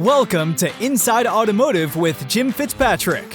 Welcome to Inside Automotive with Jim Fitzpatrick.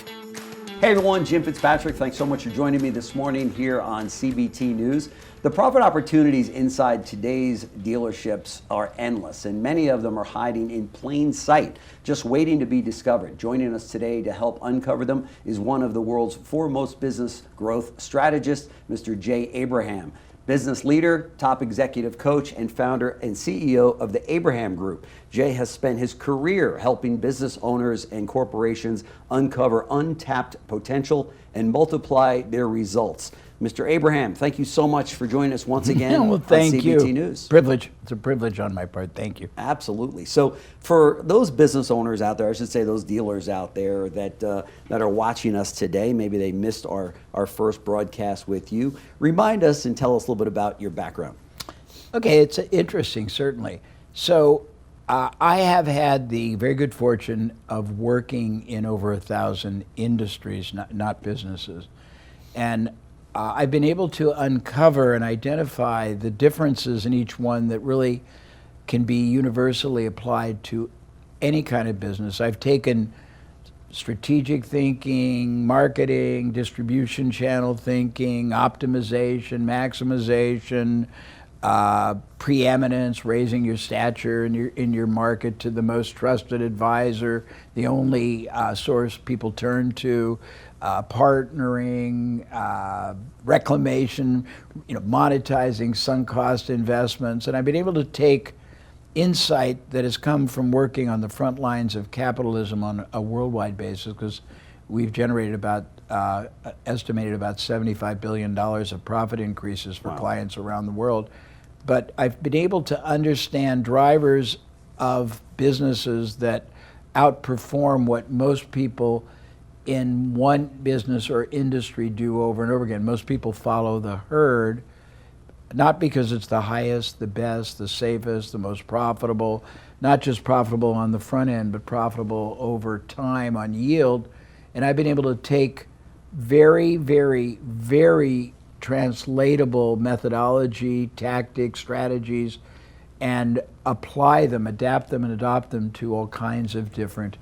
Hey everyone, Jim Fitzpatrick. Thanks so much for joining me this morning here on CBT News. The profit opportunities inside today's dealerships are endless, and many of them are hiding in plain sight, just waiting to be discovered. Joining us today to help uncover them is one of the world's foremost business growth strategists, Mr. Jay Abraham. Business leader, top executive coach, and founder and CEO of the Abraham Group. Jay has spent his career helping business owners and corporations uncover untapped potential and multiply their results. Mr. Abraham, thank you so much for joining us once again on CBT you. News. Privilege. It's a privilege on my part. Thank you. Absolutely. So for those business owners out there, I should say those dealers out there that are watching us today, maybe they missed our first broadcast with you, remind us and tell us a little bit about your background. Okay, it's interesting, certainly. So I have had the very good fortune of working in over 1,000 industries, not businesses. And I've been able to uncover and identify the differences in each one that really can be universally applied to any kind of business. I've taken strategic thinking, marketing, distribution channel thinking, optimization, maximization, preeminence, raising your stature in your market to the most trusted advisor, the only source people turn to, partnering, reclamation, monetizing sunk cost investments. And I've been able to take insight that has come from working on the front lines of capitalism on a worldwide basis, because we've generated estimated about $75 billion of profit increases for clients around the world. But I've been able to understand drivers of businesses that outperform what most people in one business or industry do over and over again. Most people follow the herd, not because it's the highest, the best, the safest, the most profitable, not just profitable on the front end, but profitable over time on yield. And I've been able to take very, very, very translatable methodology, tactics, strategies, and apply them, adapt them, and adopt them to all kinds of different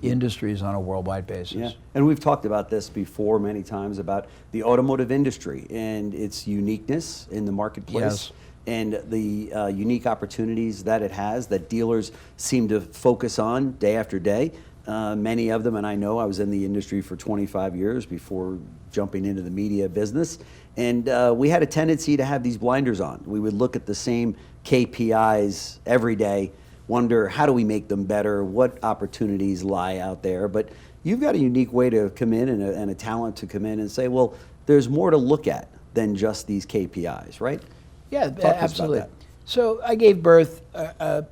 industries on a worldwide basis. Yeah, and we've talked about this before many times about the automotive industry and its uniqueness in the marketplace. Yes. And the unique opportunities that it has that dealers seem to focus on day after day. Many of them, and I know I was in the industry for 25 years before jumping into the media business, and we had a tendency to have these blinders on. We would look at the same KPIs every day, wonder how do we make them better, what opportunities lie out there. But you've got a unique way to come in and a talent to come in and say, well, there's more to look at than just these KPIs, right? Yeah, absolutely. So I gave birth a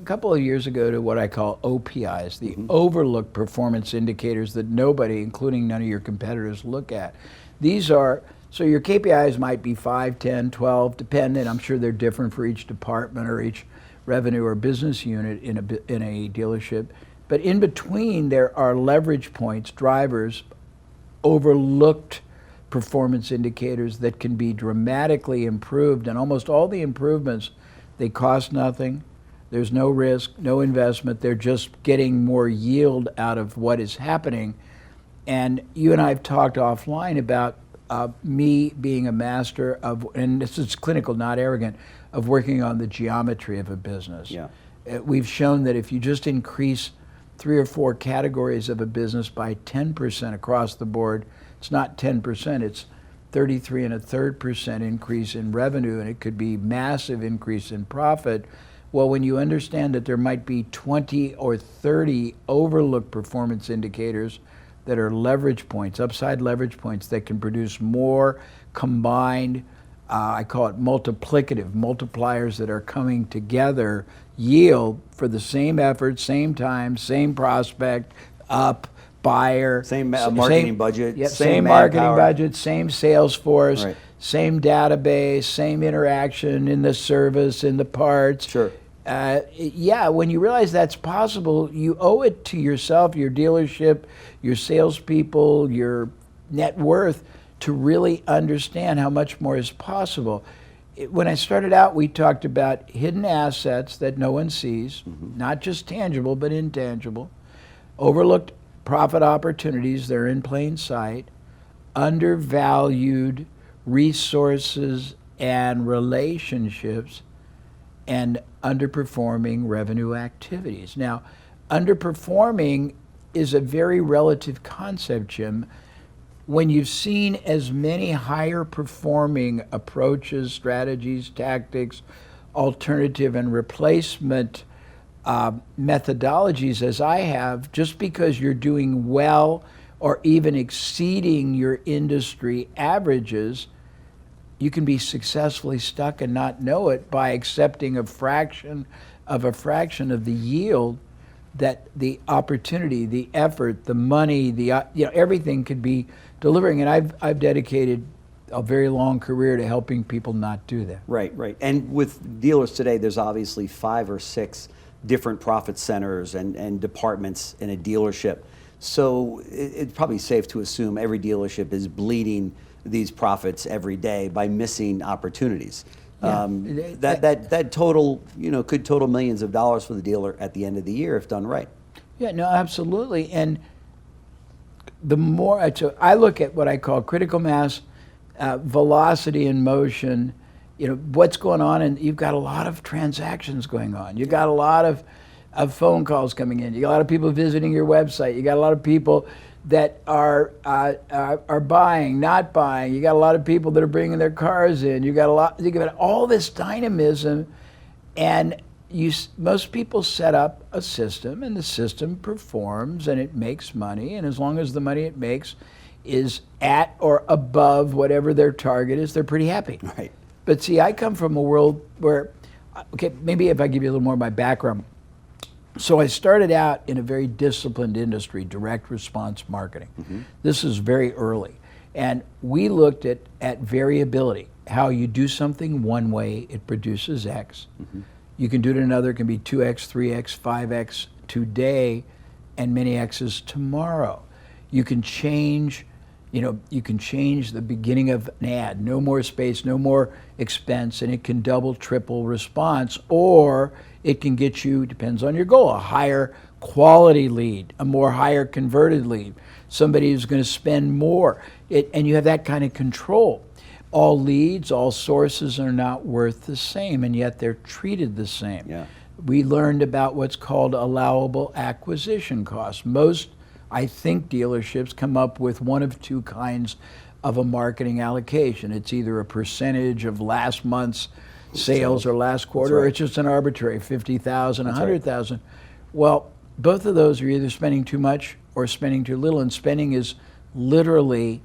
couple of years ago to what I call OPIs, the overlooked performance indicators that nobody, including none of your competitors, look at. These are, so your KPIs might be 5, 10, 12, dependent. I'm sure they're different for each department or each revenue or business unit in a dealership. But in between, there are leverage points, drivers, overlooked performance indicators that can be dramatically improved. And almost all the improvements, they cost nothing. There's no risk, no investment. They're just getting more yield out of what is happening. And you and I have talked offline about me being a master of, and this is clinical, not arrogant, of working on the geometry of a business. Yeah. We've shown that if you just increase 3 or 4 categories of a business by 10% across the board, it's not 10%, it's 33 1/3% increase in revenue, and it could be massive increase in profit. Well, when you understand that there might be 20 or 30 overlooked performance indicators that are leverage points, upside leverage points that can produce more combined, I call it multiplicative, multipliers that are coming together, yield for the same effort, same time, same prospect, up, buyer. Same marketing budget. Yep, same marketing budget, same sales force, same database, same interaction in the service, in the parts. Sure. When you realize that's possible, you owe it to yourself, your dealership, your salespeople, your net worth to really understand how much more is possible. when I started out, we talked about hidden assets that no one sees, not just tangible, but intangible, overlooked profit opportunities, they're in plain sight, undervalued resources and relationships, and underperforming revenue activities. Now, underperforming is a very relative concept, Jim. When you've seen as many higher performing approaches, strategies, tactics, alternative and replacement methodologies as I have, just because you're doing well or even exceeding your industry averages, you can be successfully stuck and not know it by accepting a fraction of the yield that the opportunity, the effort, the money, everything could be delivering. And I've dedicated a very long career to helping people not do that. Right. And with dealers today, there's obviously 5 or 6 different profit centers and departments in a dealership. So it's probably safe to assume every dealership is bleeding these profits every day by missing opportunities. Yeah. That total, could total millions of dollars for the dealer at the end of the year if done right. Yeah, no, absolutely. And the more I look at what I call critical mass, velocity in motion, what's going on, and you've got a lot of transactions going on. You've got a lot of phone calls coming in. You got a lot of people visiting your website. You got a lot of people that are buying, not buying. You got a lot of people that are bringing their cars in. You got all this dynamism, and most people set up a system, and the system performs, and it makes money. And as long as the money it makes is at or above whatever their target is, they're pretty happy. Right. But see, I come from a world where, maybe if I give you a little more of my background. So I started out in a very disciplined industry, direct response marketing. This is very early. And we looked at variability, how you do something one way, it produces X. You can do it another, it can be 2X, 3X, 5X today, and many X's tomorrow. You can change, the beginning of an ad, no more space, no more expense, and it can double, triple response, or it can get you, depends on your goal, a higher quality lead, a more higher converted lead, somebody who's going to spend more, and you have that kind of control. All leads, all sources are not worth the same, and yet they're treated the same. Yeah. We learned about what's called allowable acquisition costs. Most, I think, dealerships come up with one of two kinds of a marketing allocation. It's either a percentage of last month's sales or last quarter, or it's just an arbitrary 50,000, 100,000. Well, both of those are either spending too much or spending too little, and spending is literally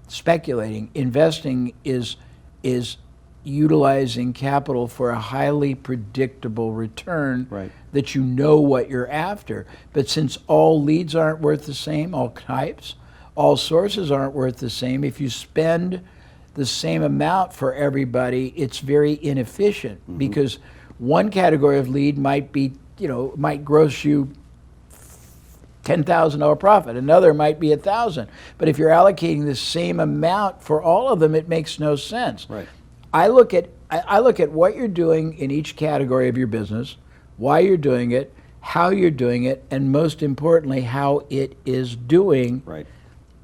speculating. Investing is utilizing capital for a highly predictable return that you know what you're after. But since all leads aren't worth the same, all types, all sources aren't worth the same, if you spend the same amount for everybody, it's very inefficient because one category of lead might be, might gross you $10,000 profit. Another might be $1,000. But if you're allocating the same amount for all of them, it makes no sense. Right. I look at what you're doing in each category of your business, why you're doing it, how you're doing it, and most importantly, how it is doing. Right.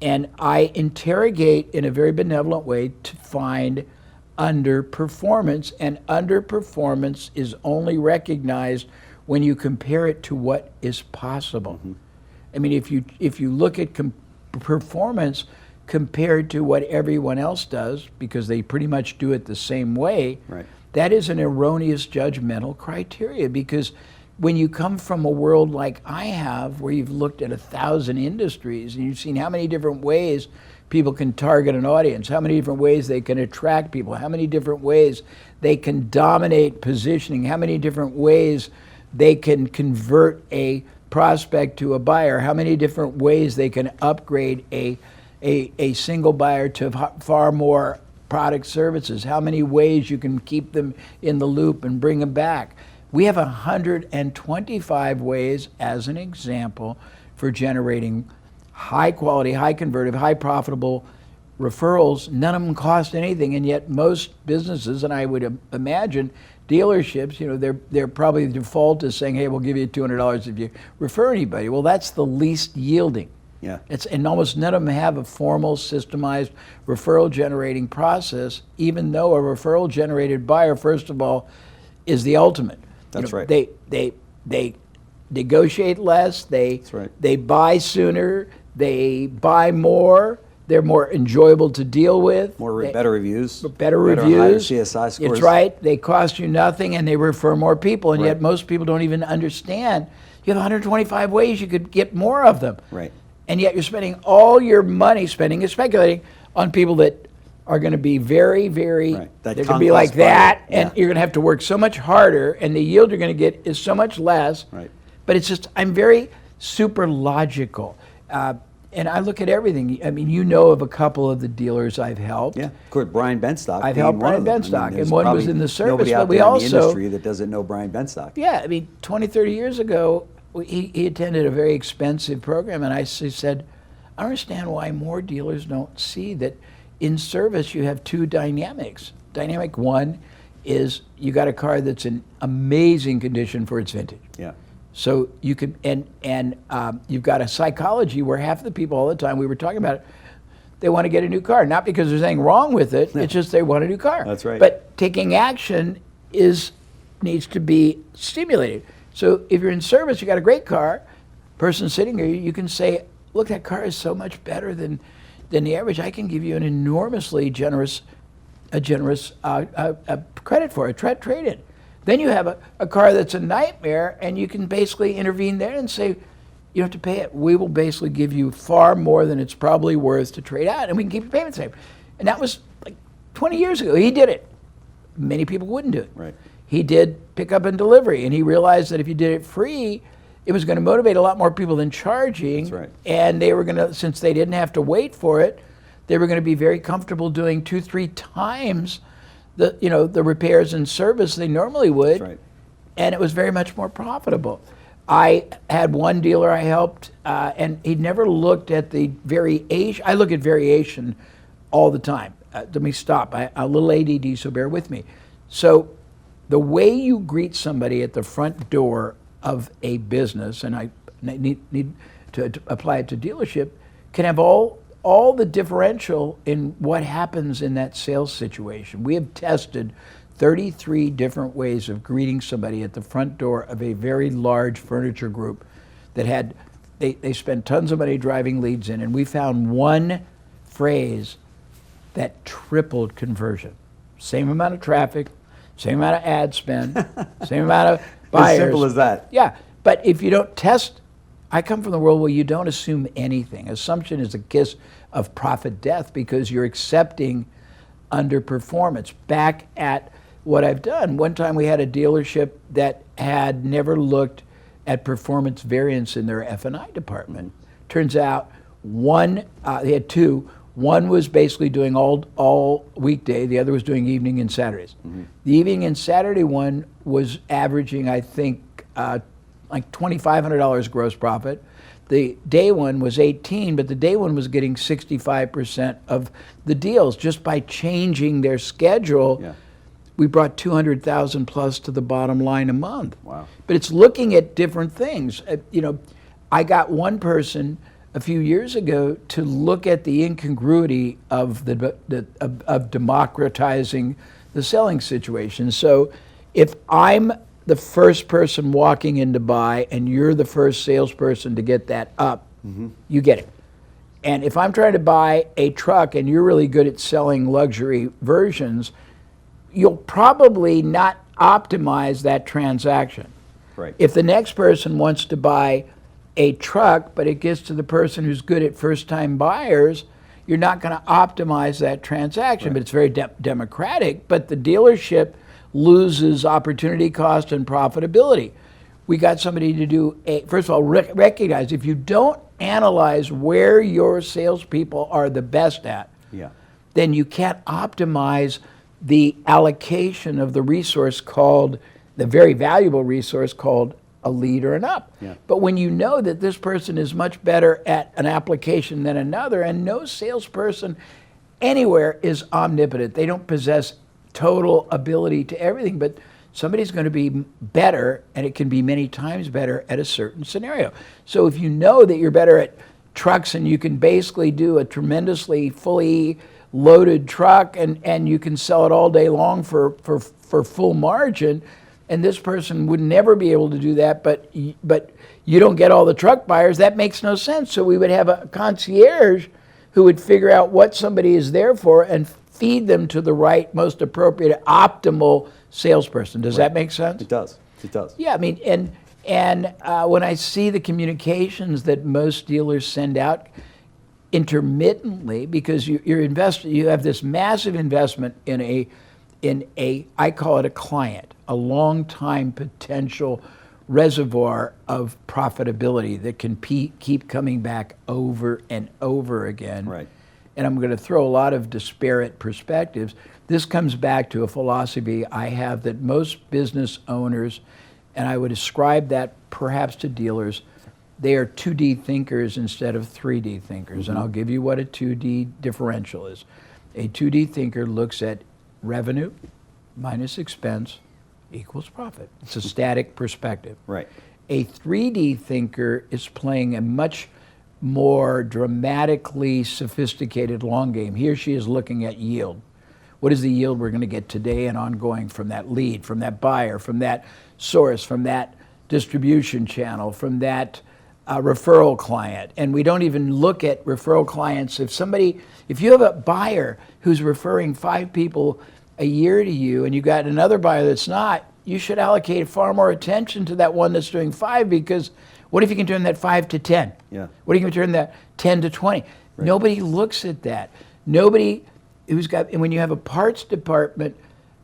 And I interrogate in a very benevolent way to find underperformance, and underperformance is only recognized when you compare it to what is possible. I mean, if you look at performance compared to what everyone else does, because they pretty much do it the same way, that is an erroneous judgmental criteria, because when you come from a world like I have, where you've looked at 1,000 industries and you've seen how many different ways people can target an audience, how many different ways they can attract people, how many different ways they can dominate positioning, how many different ways they can convert a prospect to a buyer, how many different ways they can upgrade a single buyer to far more product services, how many ways you can keep them in the loop and bring them back. We have 125 ways, as an example, for generating high quality, high convertive, high profitable referrals, none of them cost anything, and yet most businesses, and I would imagine dealerships, they're probably the default is saying, hey, we'll give you $200 if you refer anybody. Well, that's the least yielding. Yeah. And almost none of them have a formal, systemized referral generating process, even though a referral generated buyer, first of all, is the ultimate. That's right. They negotiate less, That's right. they buy sooner, they buy more, they're more enjoyable to deal with. Better reviews. Better reviews. Higher CSI scores. It's right. They cost you nothing and they refer more people. And Right. yet most people don't even understand. You have 125 ways you could get more of them. Right. And yet you're spending all your money, spending and speculating on people that are going to be very, very, Right. they're going to be like conquest that. buyer. And Yeah. you're going to have to work so much harder. And the yield you're going to get is so much less. Right. But it's just, I'm very super logical. And I look at everything. I mean, you know of a couple of the dealers I've helped. Yeah, of course, Brian Benstock. I've being helped one Brian of them. Benstock, there's and one was probably in the service, nobody but out we there in also- the industry that doesn't know Brian Benstock. Yeah, I mean, 20, 30 years ago, he attended a very expensive program, and I said, I understand why more dealers don't see that in service you have two dynamics. Dynamic one is you got a car that's in amazing condition for its vintage. Yeah. So you can, and you've got a psychology where half the people all the time, we were talking about it, they want to get a new car, not because there's anything wrong with it, it's just they want a new car. That's right. But taking action needs to be stimulated. So if you're in service, you got a great car, person sitting here, you can say, look, that car is so much better than the average. I can give you an enormously generous credit for it, trade-in. Then you have a car that's a nightmare, and you can basically intervene there and say, you don't have to pay it. We will basically give you far more than it's probably worth to trade out, and we can keep your payment the same. And that was like 20 years ago. He did it. Many people wouldn't do it. Right. He did pickup and delivery, and he realized that if you did it free, it was going to motivate a lot more people than charging. That's right. And they were going to, since they didn't have to wait for it, they were going to be very comfortable doing 2-3 times the repairs and service they normally would. That's right. And it was very much more profitable. I had one dealer I helped, and he never looked at the variation. I look at variation all the time. Let me stop. A little ADD, so bear with me. So the way you greet somebody at the front door of a business, and I need to apply it to dealership, can have all the differential in what happens in that sales situation. We have tested 33 different ways of greeting somebody at the front door of a very large furniture group that had, they spent tons of money driving leads in, and we found one phrase that tripled conversion. Same amount of traffic, same amount of ad spend, same amount of buyers. As simple as that. Yeah, but if you don't test, I come from the world where you don't assume anything. Assumption is a kiss of profit death because you're accepting underperformance. Back at what I've done, one time we had a dealership that had never looked at performance variance in their F&I department. Turns out they had two. One was basically doing all weekday, the other was doing evening and Saturdays. Mm-hmm. The evening and Saturday one was averaging, I think, like $2,500 gross profit. The day one was 18, but the day one was getting 65% of the deals just by changing their schedule. Yeah. We brought 200,000 plus to the bottom line a month. Wow. But it's looking at different things. I got one person a few years ago to look at the incongruity of of democratizing the selling situation. So if I'm the first person walking in to buy and you're the first salesperson to get that up, you get it. And if I'm trying to buy a truck and you're really good at selling luxury versions, you'll probably not optimize that transaction. Right. If the next person wants to buy a truck, but it gets to the person who's good at first-time buyers, you're not going to optimize that transaction. Right. But it's very democratic, but the dealership loses opportunity cost and profitability. We got somebody to do first of all, recognize if you don't analyze where your salespeople are the best at, then you can't optimize the allocation of the resource called, the very valuable resource called a lead or an up. Yeah. But when you know that this person is much better at an application than another, and no salesperson anywhere is omnipotent. They don't possess total ability to everything, but somebody's going to be better, and it can be many times better at a certain scenario. So if you know that you're better at trucks and you can basically do a tremendously fully loaded truck and you can sell it all day long for full margin, and this person would never be able to do that, but you don't get all the truck buyers, that makes no sense. So we would have a concierge who would figure out what somebody is there for and feed them to the right, most appropriate, optimal salesperson. Does that make sense? It does. It does. Yeah, I mean, and when I see the communications that most dealers send out intermittently, because you have this massive investment in a I call it a client, a long-time potential reservoir of profitability that can keep coming back over and over again. Right. And I'm going to throw a lot of disparate perspectives. This comes back to a philosophy I have that most business owners, and I would ascribe that perhaps to dealers, they are 2D thinkers instead of 3D thinkers. Mm-hmm. And I'll give you what a 2D differential is. A 2D thinker looks at revenue minus expense equals profit. It's a static perspective. Right. A 3D thinker is playing a much more dramatically sophisticated long game. He or she is looking at yield. What is the yield we're going to get today and ongoing from that lead, from that buyer, from that source, from that distribution channel, from that referral client? And we don't even look at referral clients. If you have a buyer who's referring 5 people a year to you and you got another buyer that's not, you should allocate far more attention to that one that's doing 5, because what if you can turn that 5 to 10? Yeah. What if you can turn that 10 to 20? Right. Nobody looks at that. Nobody who's got, and when you have a parts department,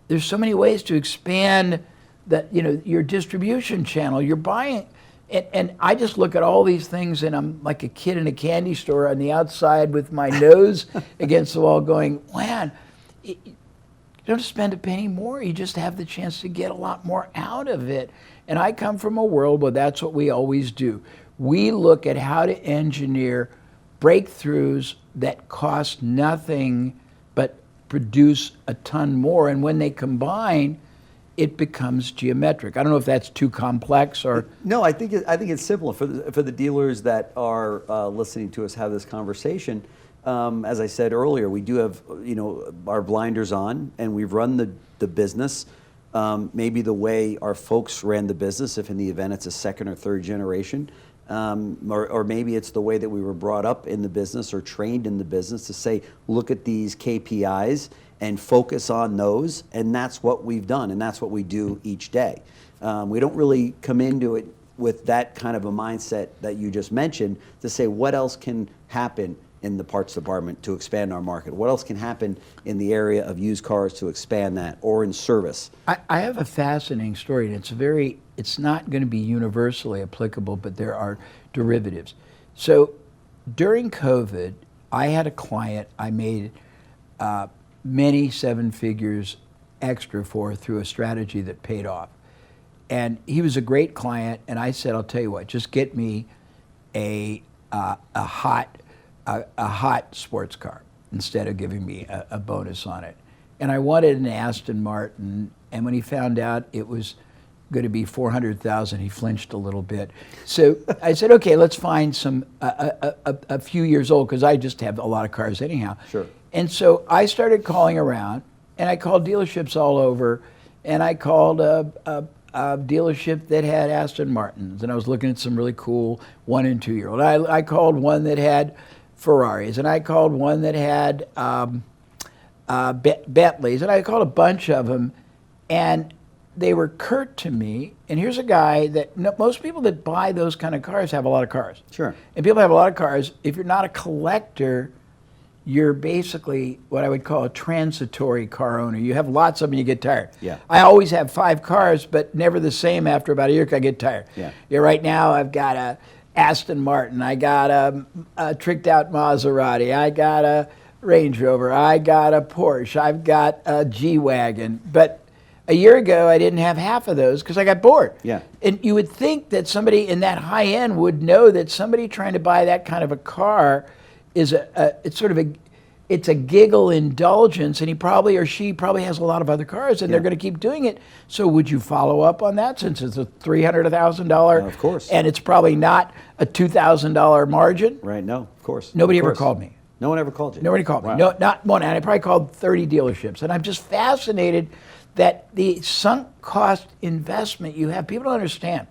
there's so many ways to expand that, your distribution channel, you're buying. And I just look at all these things and I'm like a kid in a candy store on the outside with my nose against the wall going, man, you don't spend a penny more. You just have the chance to get a lot more out of it. And I come from a world where that's what we always do. We look at how to engineer breakthroughs that cost nothing but produce a ton more. And when they combine, it becomes geometric. I don't know if that's too complex or... No, I think it's simple. For the dealers that are listening to us have this conversation, as I said earlier, we do have our blinders on, and we've run the business maybe the way our folks ran the business, if in the event it's a second or third generation, or maybe it's the way that we were brought up in the business or trained in the business to say, look at these KPIs and focus on those, and that's what we've done, and that's what we do each day. We don't really come into it with that kind of a mindset that you just mentioned to say what else can happen in the parts department to expand our market? What else can happen in the area of used cars to expand that, or in service? I have a fascinating story, and it's not going to be universally applicable, but there are derivatives. So during COVID, I had a client I made many 7 figures extra for through a strategy that paid off. And he was a great client, and I said, I'll tell you what, just get me a hot sports car instead of giving me a bonus on it. And I wanted an Aston Martin, and when he found out it was going to be $400,000, he flinched a little bit. So I said, okay, let's find some a few years old, because I just have a lot of cars anyhow. Sure. And so I started calling around, and I called dealerships all over, and I called a dealership that had Aston Martins, and I was looking at some really cool 1 and 2 year old. I called one that had Ferraris, and I called one that had Bentleys, and I called a bunch of them, and they were curt to me. And here's a guy that most people that buy those kind of cars have a lot of cars. Sure. And people have a lot of cars. If you're not a collector, you're basically what I would call a transitory car owner. You have lots of them and you get tired. Yeah. I always have 5 cars, but never the same after about a year because I get tired. Yeah. Right now I've got a Aston Martin, I got a tricked out Maserati, I got a Range Rover, I got a Porsche, I've got a G-Wagon. But a year ago I didn't have half of those because I got bored. Yeah. And you would think that somebody in that high end would know that somebody trying to buy that kind of a car is it's sort of it's a giggle indulgence, and he probably or she probably has a lot of other cars, and they're going to keep doing it. So would you follow up on that since it's a $300, $1,000? Of course. And it's probably not a $2,000 margin? Right, no, of course. Nobody Of ever course. called me. No one ever called you? Nobody called Wow. me. No, not one. And I probably called 30 dealerships. And I'm just fascinated that the sunk cost investment you have, people don't understand.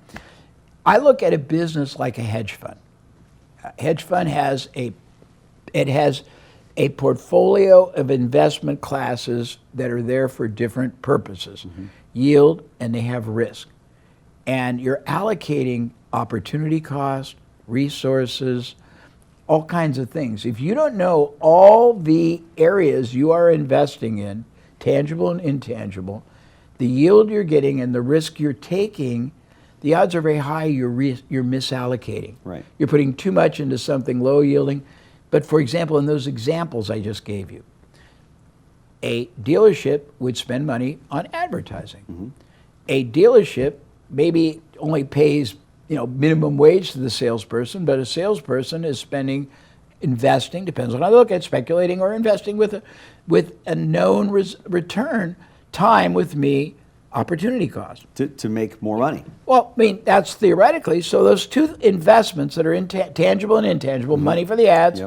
I look at a business like a hedge fund. A hedge fund has a portfolio of investment classes that are there for different purposes, yield, and they have risk. And you're allocating opportunity cost, resources, all kinds of things. If you don't know all the areas you are investing in, tangible and intangible, the yield you're getting and the risk you're taking, the odds are very high you're misallocating. Right. You're putting too much into something low yielding. But for example, in those examples I just gave you, a dealership would spend money on advertising. A dealership maybe only pays minimum wage to the salesperson, but a salesperson is investing, depends on how you look at, speculating or investing with a known return, time with me, opportunity cost. To make more money. Well, I mean, that's theoretically. So those two investments that are tangible and intangible, money for the ads,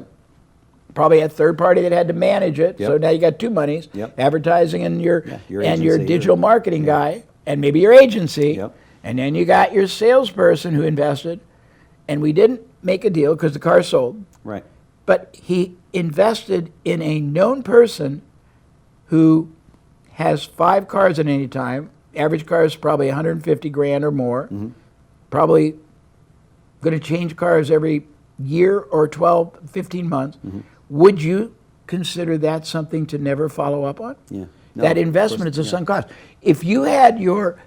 probably a third party that had to manage it. So now you got two monies, advertising and your agency, digital marketing guy, and maybe your agency. And then you got your salesperson who invested, and we didn't make a deal because the car sold. Right. But he invested in a known person who has 5 cars at any time. Average car is probably 150 grand or more. Probably going to change cars every year or 12, 15 months. Would you consider that something to never follow up on? Yeah. No, that investment is a sunk cost. If you had your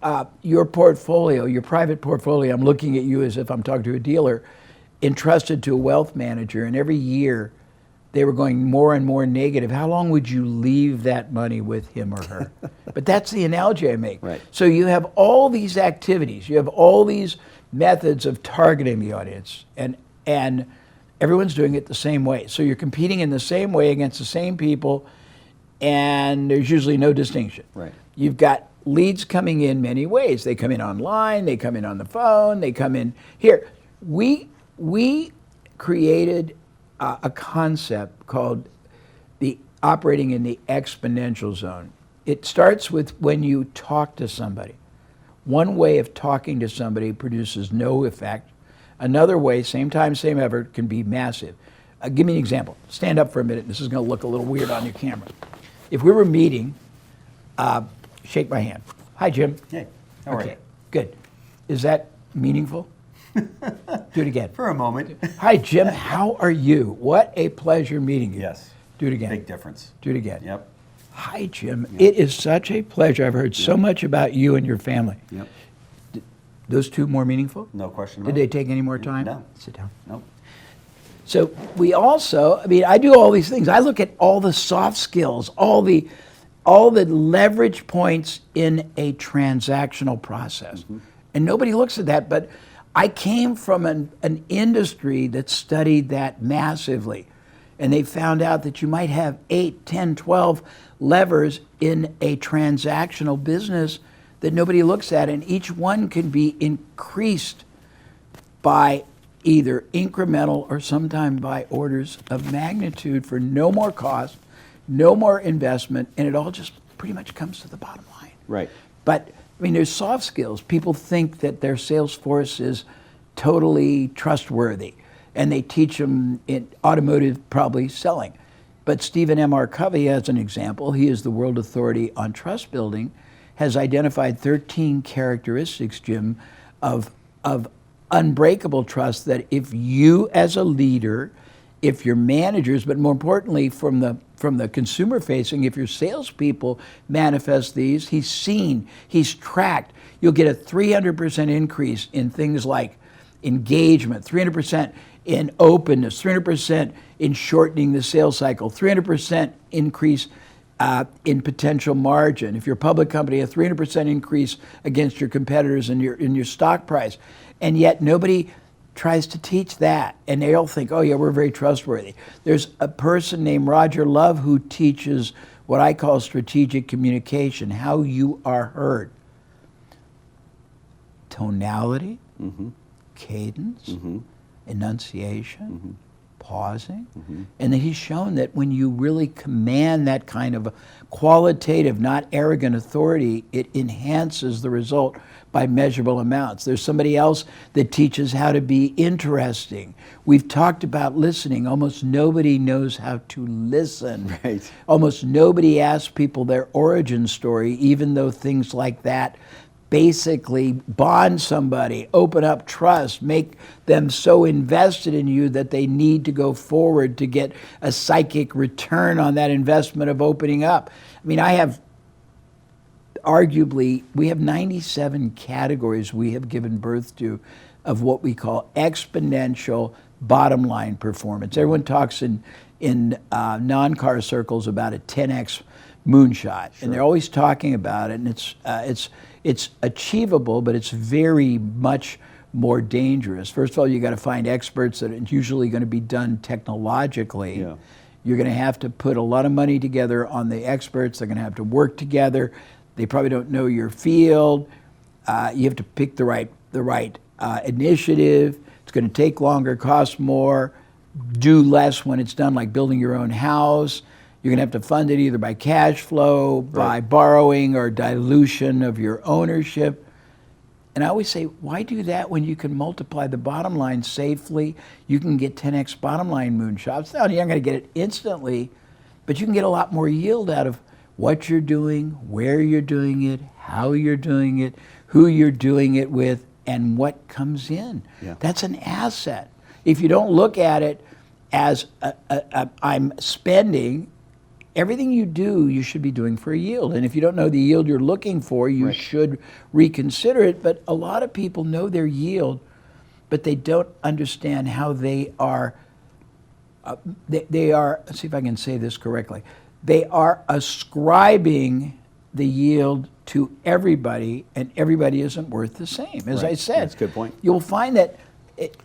portfolio, your private portfolio, I'm looking at you as if I'm talking to a dealer, entrusted to a wealth manager, and every year they were going more and more negative, how long would you leave that money with him or her? But that's the analogy I make. Right. So you have all these activities, you have all these methods of targeting the audience, and everyone's doing it the same way. So you're competing in the same way against the same people, and there's usually no distinction. Right. You've got leads coming in many ways. They come in online, they come in on the phone, they come in here. We created a concept called the operating in the exponential zone. It starts with when you talk to somebody. One way of talking to somebody produces no effect. Another way, same time, same effort, can be massive. Give me an example. Stand up for a minute. This is going to look a little weird on your camera. If we were meeting, shake my hand. Hi, Jim. Hey, how are you? Good. Is that meaningful? Do it again. For a moment. Hi, Jim. How are you? What a pleasure meeting you. Yes. Do it again. Big difference. Do it again. Yep. Hi, Jim. It is such a pleasure. I've heard so much about you and your family. Yep. Those two more meaningful? No question about Did it. they take any more time? No. Sit down. Nope. So we also, I do all these things. I look at all the soft skills, all the leverage points in a transactional process. And nobody looks at that, but I came from an industry that studied that massively. And they found out that you might have 8, 10, 12 levers in a transactional business that nobody looks at, and each one can be increased by either incremental or sometimes by orders of magnitude for no more cost, no more investment, and it all just pretty much comes to the bottom line. Right. But there's soft skills. People think that their sales force is totally trustworthy, and they teach them in automotive probably selling. But Stephen M.R. Covey, as an example, he is the world authority on trust building, has identified 13 characteristics, Jim, of unbreakable trust that if you as a leader, if your managers, but more importantly from the consumer facing, if your salespeople manifest these, he's seen, he's tracked, you'll get a 300% increase in things like engagement, 300% in openness, 300% in shortening the sales cycle, 300% increase in potential margin. If you're a public company, a 300% increase against your competitors in your stock price. And yet nobody tries to teach that, and they all think, oh yeah, we're very trustworthy. There's a person named Roger Love who teaches what I call strategic communication, how you are heard. Tonality, cadence, enunciation, pausing. And then he's shown that when you really command that kind of qualitative, not arrogant authority, it enhances the result by measurable amounts. There's somebody else that teaches how to be interesting. We've talked about listening. Almost nobody knows how to listen. Right. Almost nobody asks people their origin story, even though things like that basically bond somebody, open up trust, make them so invested in you that they need to go forward to get a psychic return on that investment of opening up. I mean, arguably, we have 97 categories we have given birth to of what we call exponential bottom line performance. Everyone talks in non-car circles about a 10x moonshot, and they're always talking about it, and it's achievable, but it's very much more dangerous. First of all, you got to find experts that are usually going to be done technologically. Yeah. You're going to have to put a lot of money together on the experts. They're going to have to work together. They probably don't know your field. You have to pick the right initiative. It's going to take longer, cost more, do less when it's done, like building your own house. You're going to have to fund it either by cash flow, by borrowing, or dilution of your ownership. And I always say, why do that when you can multiply the bottom line safely? You can get 10x bottom line moonshots. Now, you're not going to get it instantly, but you can get a lot more yield out of what you're doing, where you're doing it, how you're doing it, who you're doing it with, and what comes in. Yeah. That's an asset. If you don't look at it as I'm spending, everything you do, you should be doing for a yield. And if you don't know the yield you're looking for, you should reconsider it. But a lot of people know their yield, but they don't understand how they are, let's see if I can say this correctly. They are ascribing the yield to everybody, and everybody isn't worth the same. As I said, that's a good point. You'll find that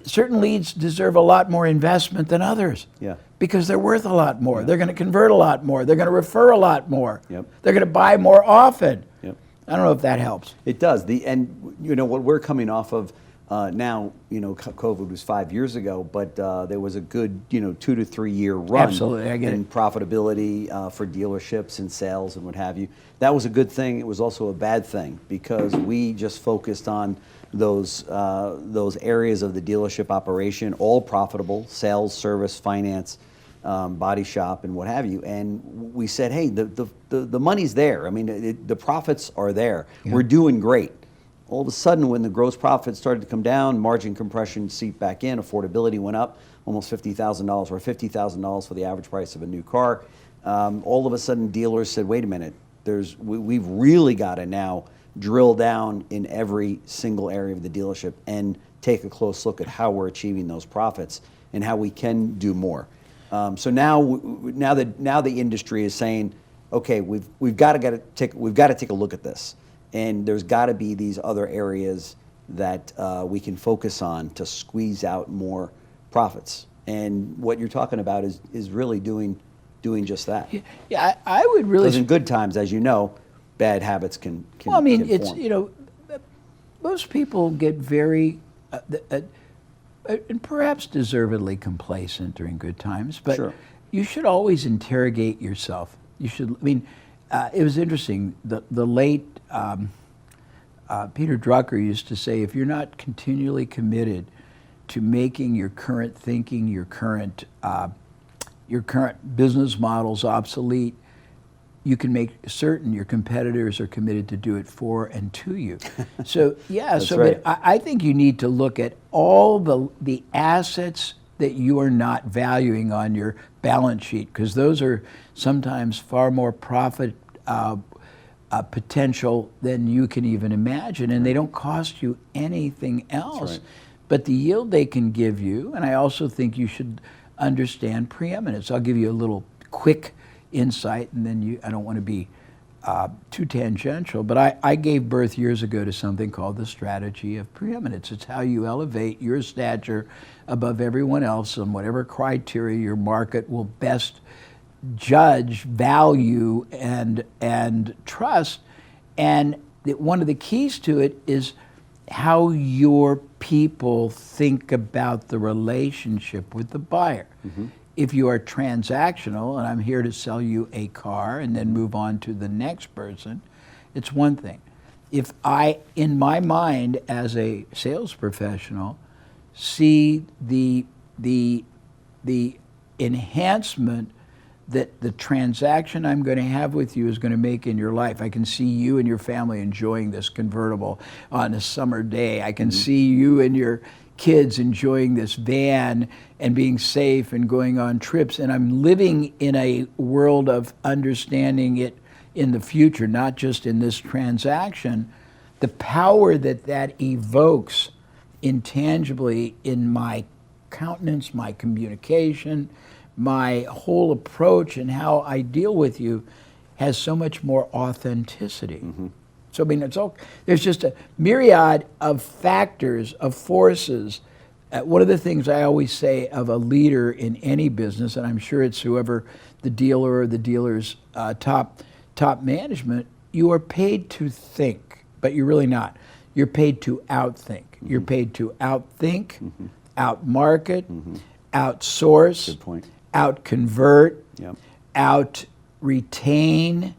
certain leads deserve a lot more investment than others. Yeah. Because they're worth a lot more. Yeah. They're going to convert a lot more. They're going to refer a lot more. Yep. They're going to buy more often. Yep. I don't know if that helps. It does. And you know what we're coming off of now, you know, COVID was 5 years ago, but there was a good, 2 to 3 year run. Absolutely, I get in profitability for dealerships and sales and what have you. That was a good thing. It was also a bad thing because we just focused on those areas of the dealership operation, all profitable: sales, service, finance, body shop, and what have you. And we said, hey, the money's there. I mean, the profits are there. Yeah. We're doing great. All of a sudden, when the gross profit started to come down, margin compression seeped back in, affordability went up, almost $50,000 or $50,000 for the average price of a new car. All of a sudden, dealers said, wait a minute, we've really got to now drill down in every single area of the dealership and take a close look at how we're achieving those profits and how we can do more. So now the industry is saying, okay, we've got to take a look at this, and there's got to be these other areas that we can focus on to squeeze out more profits. And what you're talking about is really doing just that. Yeah, I would really. Because in good times, as you know, bad habits can. Well, I mean, can it's form. Most people get very. And perhaps deservedly complacent during good times, but Sure. You should always interrogate yourself. You should. I mean, it was interesting. The late Peter Drucker used to say, if you're not continually committed to making your current thinking, your current business models obsolete, you can make certain your competitors are committed to do it for and to you. So yeah, right. But I think you need to look at all the assets that you are not valuing on your balance sheet, because those are sometimes far more profit potential than you can even imagine, and they don't cost you anything else. That's right. But the yield they can give you, and I also think you should understand preeminence. I'll give you a little quick insight, and then I don't want to be too tangential, but I gave birth years ago to something called the strategy of preeminence. It's how you elevate your stature above everyone else on whatever criteria your market will best judge, value, and trust. And one of the keys to it is how your people think about the relationship with the buyer. Mm-hmm. If you are transactional, and I'm here to sell you a car and then move on to the next person, it's one thing. If I, in my mind as a sales professional, see the enhancement that the transaction I'm going to have with you is going to make in your life. I can see you and your family enjoying this convertible on a summer day. I can see you and your kids enjoying this van and being safe and going on trips. And I'm living in a world of understanding it in the future, not just in this transaction. The power that evokes intangibly in my countenance, my communication, my whole approach and how I deal with you has so much more authenticity. Mm-hmm. So I mean, there's just a myriad of factors, of forces. One of the things I always say of a leader in any business, and I'm sure it's whoever the dealer or the dealer's top management, you are paid to think, but you're really not. You're paid to outthink. Mm-hmm. You're paid to outthink, mm-hmm. outmarket, mm-hmm. outsource, good point. Out-convert, yep. out-retain,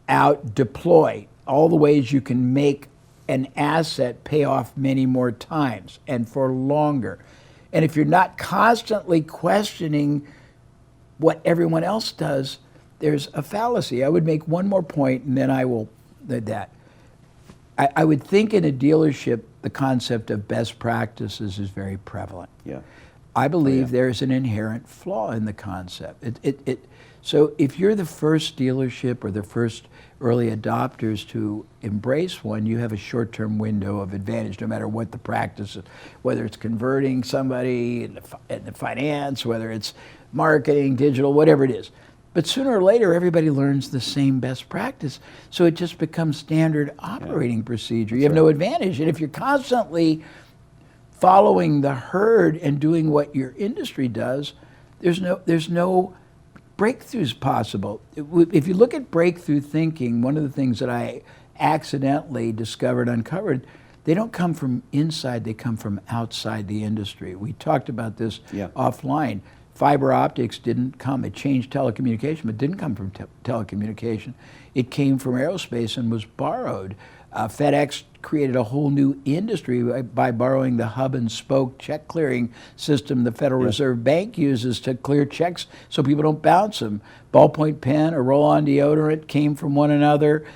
out-deploy. All the ways you can make an asset pay off many more times and for longer. And if you're not constantly questioning what everyone else does, there's a fallacy. I would make one more point and then I will that. I would think in a dealership the concept of best practices is very prevalent. Yeah. I believe there's an inherent flaw in the concept. So if you're the first dealership or the first early adopters to embrace one, you have a short-term window of advantage, no matter what the practice is, whether it's converting somebody in the finance, whether it's marketing, digital, whatever it is. But sooner or later, everybody learns the same best practice, so it just becomes standard operating procedure. You have no advantage, and if you're constantly following the herd and doing what your industry does, there's no breakthroughs possible. If you look at breakthrough thinking, one of the things that I accidentally uncovered, they don't come from inside, they come from outside the industry. We talked about this offline. Fiber optics didn't come, it changed telecommunication, but didn't come from telecommunication. It came from aerospace and was borrowed. FedEx created a whole new industry by borrowing the hub and spoke check clearing system the Federal Reserve Bank uses to clear checks so people don't bounce them. Ballpoint pen or roll-on deodorant came from one another.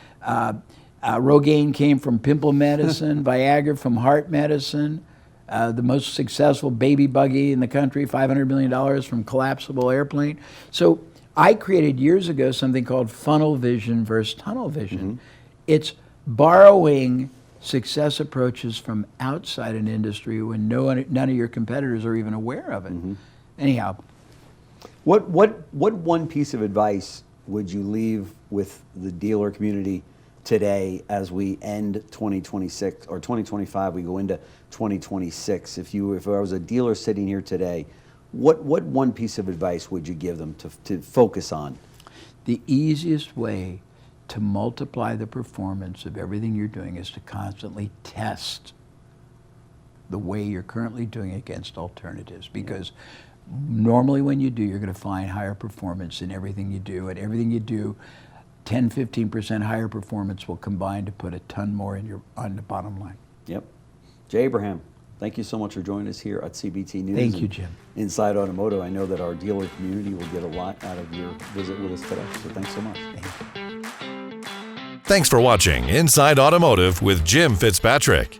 Rogaine came from pimple medicine, Viagra from heart medicine. The most successful baby buggy in the country, $500 million from collapsible airplane. So I created years ago something called funnel vision versus tunnel vision. Mm-hmm. It's borrowing success approaches from outside an industry when none of your competitors are even aware of it. Mm-hmm. Anyhow. What one piece of advice would you leave with the dealer community today as we end 2026 or 2025, we go into 2026? If I was a dealer sitting here today, what one piece of advice would you give them to focus on? The easiest way to multiply the performance of everything you're doing is to constantly test the way you're currently doing against alternatives, because normally when you do, you're going to find higher performance in everything you do, and everything you do, 10-15% higher performance will combine to put a ton more on the bottom line. Yep. Jay Abraham, thank you so much for joining us here at CBT News. Thank you, Jim. Inside Automotive. I know that our dealer community will get a lot out of your visit with us today, so thanks so much. Thank you. Thanks for watching Inside Automotive with Jim Fitzpatrick.